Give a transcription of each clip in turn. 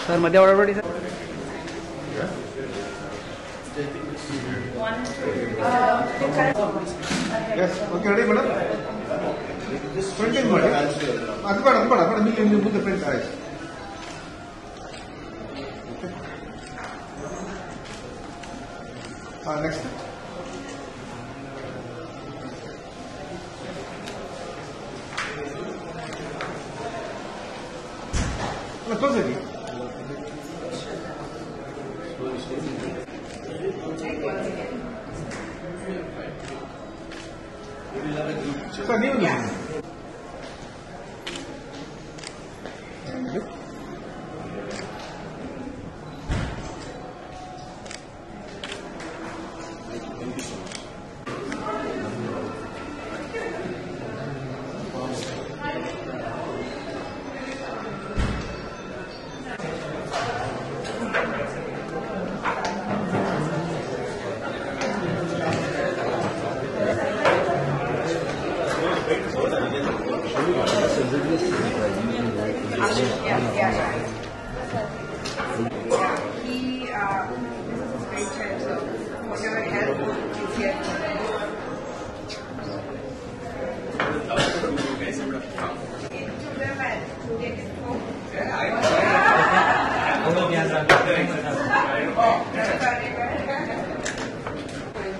Sir ಮಧ್ಯ ಹೊರಬೇಡಿ sir. Okay ready madam. Front ಏನು ಮಾಡಿ ಅದು ಬೇಡ ಇಲ್ಲಿ ಮುಂದೆ ಫ್ರಂಟ್ ಆಯ್ತು. ನೆಕ್ಸ್ಟ್ ಕ್ಲೋಸ್ ಆಗಿ ಸರ್ ನೀವು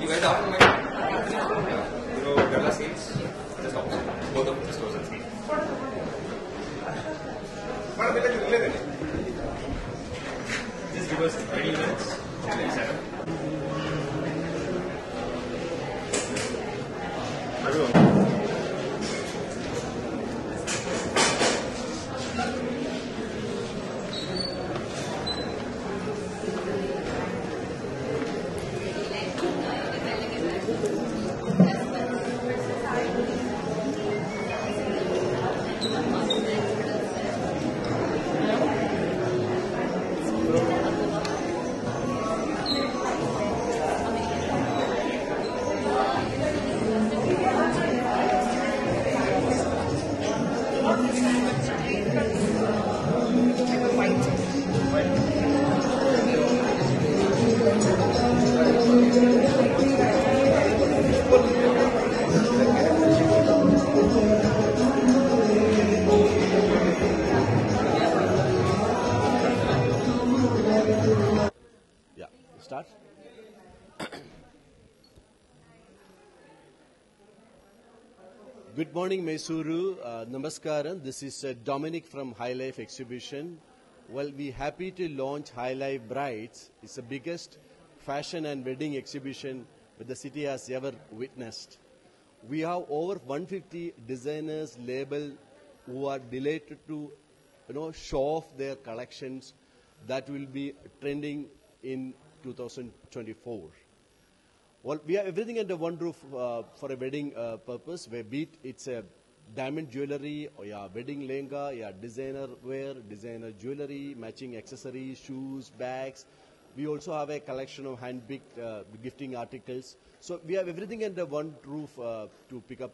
You guys are Kerala seats, just opposite, both of the stores and seats. Just give us 20 minutes, we'll set up. Yeah, start. Good morning, Mysuru. Namaskaram. This is Dominic from High Life Exhibition. Well, we're happy to launch High Life Brides. It's the biggest fashion and wedding exhibition that the city has ever witnessed. We have over 150 designers label who are delighted to show off their collections that will be trending in 2024. Well, we have everything under one roof for a wedding purpose, where be it's a diamond jewelry, or wedding lehenga, designer wear, designer jewelry, matching accessories, shoes, bags. We also have a collection of hand-picked gifting articles. So we have everything under one roof to pick up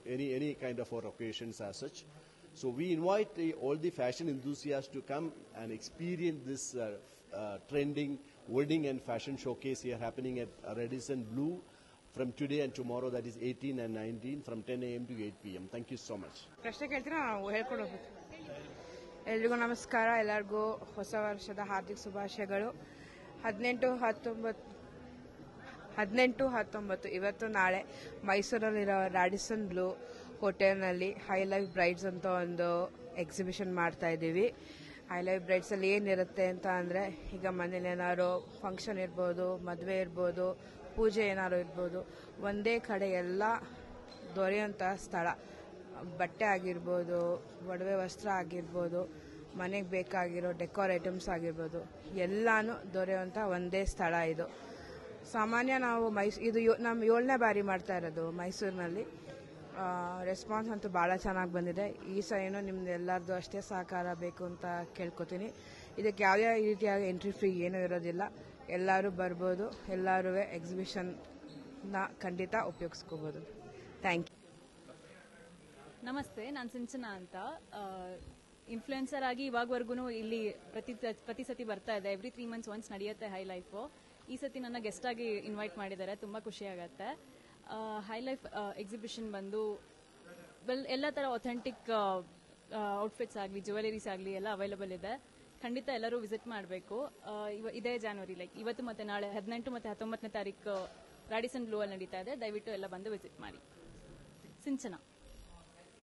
any kind of occasions as such. So we invite all the fashion enthusiasts to come and experience this trending wedding and fashion showcase here happening at Radisson Blu from today and tomorrow, that is 18 and 19, from 10 a.m. to 8 p.m. Thank you so much. ಪ್ರಶ್ನೆ ಕೇಳ್ತೀರಾ? ಹೇಳ್ಕೊಂಡು ಹೋಗ್ಬೇಕು. ಎಲ್ರಿಗೂ ನಮಸ್ಕಾರ. ಎಲ್ಲರಿಗೂ ಹೊಸ ವರ್ಷದ ಹಾರ್ದಿಕ ಶುಭಾಶಯಗಳು. 18-19 ಇವತ್ತು ನಾಳೆ ಮೈಸೂರಲ್ಲಿರೋ ರಾಡಿಸನ್ ಬ್ಲೂ ಹೋಟೆಲ್ನಲ್ಲಿ ಹೈ ಲೈಫ್ ಬ್ರೈಡ್ಸ್ ಅಂತ ಒಂದು ಎಕ್ಸಿಬಿಷನ್ ಮಾಡ್ತಾ ಇದ್ದೀವಿ. ಹೈ ಲೈಫ್ ಬ್ರೈಡ್ಸಲ್ಲಿ ಏನಿರುತ್ತೆ ಅಂತ ಅಂದರೆ, ಈಗ ಮನೇಲಿ ಏನಾದ್ರು ಫಂಕ್ಷನ್ ಇರ್ಬೋದು, ಮದುವೆ ಇರ್ಬೋದು, ಪೂಜೆ ಏನಾದ್ರು ಇರ್ಬೋದು, ಒಂದೇ ಕಡೆ ಎಲ್ಲ ದೊರೆಯುವಂಥ ಸ್ಥಳ. ಬಟ್ಟೆ ಆಗಿರ್ಬೋದು, ಒಡವೆ ವಸ್ತ್ರ ಆಗಿರ್ಬೋದು, ಮನೆಗೆ ಬೇಕಾಗಿರೋ ಡೆಕೋರ್ ಐಟಮ್ಸ್ ಆಗಿರ್ಬೋದು, ಎಲ್ಲಾನು ದೊರೆಯುವಂಥ ಒಂದೇ ಸ್ಥಳ ಇದು. ಸಾಮಾನ್ಯ ನಾವು ಇದು ನಮ್ಮ 7ನೇ ಬಾರಿ ಮಾಡ್ತಾ ಇರೋದು ಮೈಸೂರಿನಲ್ಲಿ. ರೆಸ್ಪಾನ್ಸ್ ಅಂತೂ ಭಾಳ ಚೆನ್ನಾಗಿ ಬಂದಿದೆ. ಈ ಸರಿನೂ ನಿಮ್ದು ಎಲ್ಲರದು ಅಷ್ಟೇ ಸಹಕಾರ ಬೇಕು ಅಂತ ಕೇಳ್ಕೊತೀನಿ. ಇದಕ್ಕೆ ಯಾವುದೇ ರೀತಿಯಾದ ಎಂಟ್ರಿ ಫೀ ಏನೂ ಇರೋದಿಲ್ಲ. ಎಲ್ಲರೂ ಬರ್ಬೋದು, ಎಲ್ಲರೂ ಎಕ್ಸಿಬಿಷನ್ನ ಖಂಡಿತ ಉಪಯೋಗಿಸ್ಕೋಬೋದು. Thank you. ನಮಸ್ತೆ, ನಾನು ಸಿಂಚನಾ ಅಂತ. ಇನ್ಫ್ಲುಯೆನ್ಸರ್ ಆಗಿ ಇವಾಗವರೆಗೂ ಇಲ್ಲಿ ಪ್ರತಿ ಸತಿ ಬರ್ತಾ ಇದೆ. ಎವ್ರಿ 3 months ಒನ್ಸ್ ನಡೆಯುತ್ತೆ ಹೈ ಲೈಫ್. ಈ ಸತಿ ನನ್ನ ಗೆಸ್ಟ್ ಆಗಿ ಇನ್ವೈಟ್ ಮಾಡಿದ್ದಾರೆ, ತುಂಬಾ ಖುಷಿ ಆಗುತ್ತೆ. ಹೈ ಲೈಫ್ ಎಕ್ಸಿಬಿಷನ್ ಬಂದು ಎಲ್ಲ ತರ ಅಥೆಂಟಿಕ್ ಔಟ್ಫಿಟ್ಸ್ ಆಗಲಿ ಜ್ಯುವೆಲರೀಸ್ ಆಗಲಿ ಎಲ್ಲ ಅವೈಲೇಬಲ್ ಇದೆ. ಖಂಡಿತ ಎಲ್ಲರೂ ವಿಸಿಟ್ ಮಾಡಬೇಕು. ಇದೇ ಜಾನ್ವರಿ ಇವತ್ತು ಮತ್ತೆ ನಾಳೆ 18 ಮತ್ತು 19ನೇ ತಾರೀಕು ರಾಡಿಸನ್ ಬ್ಲೂ ಅಲ್ಲಿ ನಡೀತಾ ಇದೆ. ದಯವಿಟ್ಟು ಎಲ್ಲ ಬಂದು ವಿಸಿಟ್ ಮಾಡಿ. ಸಿಂಚನ.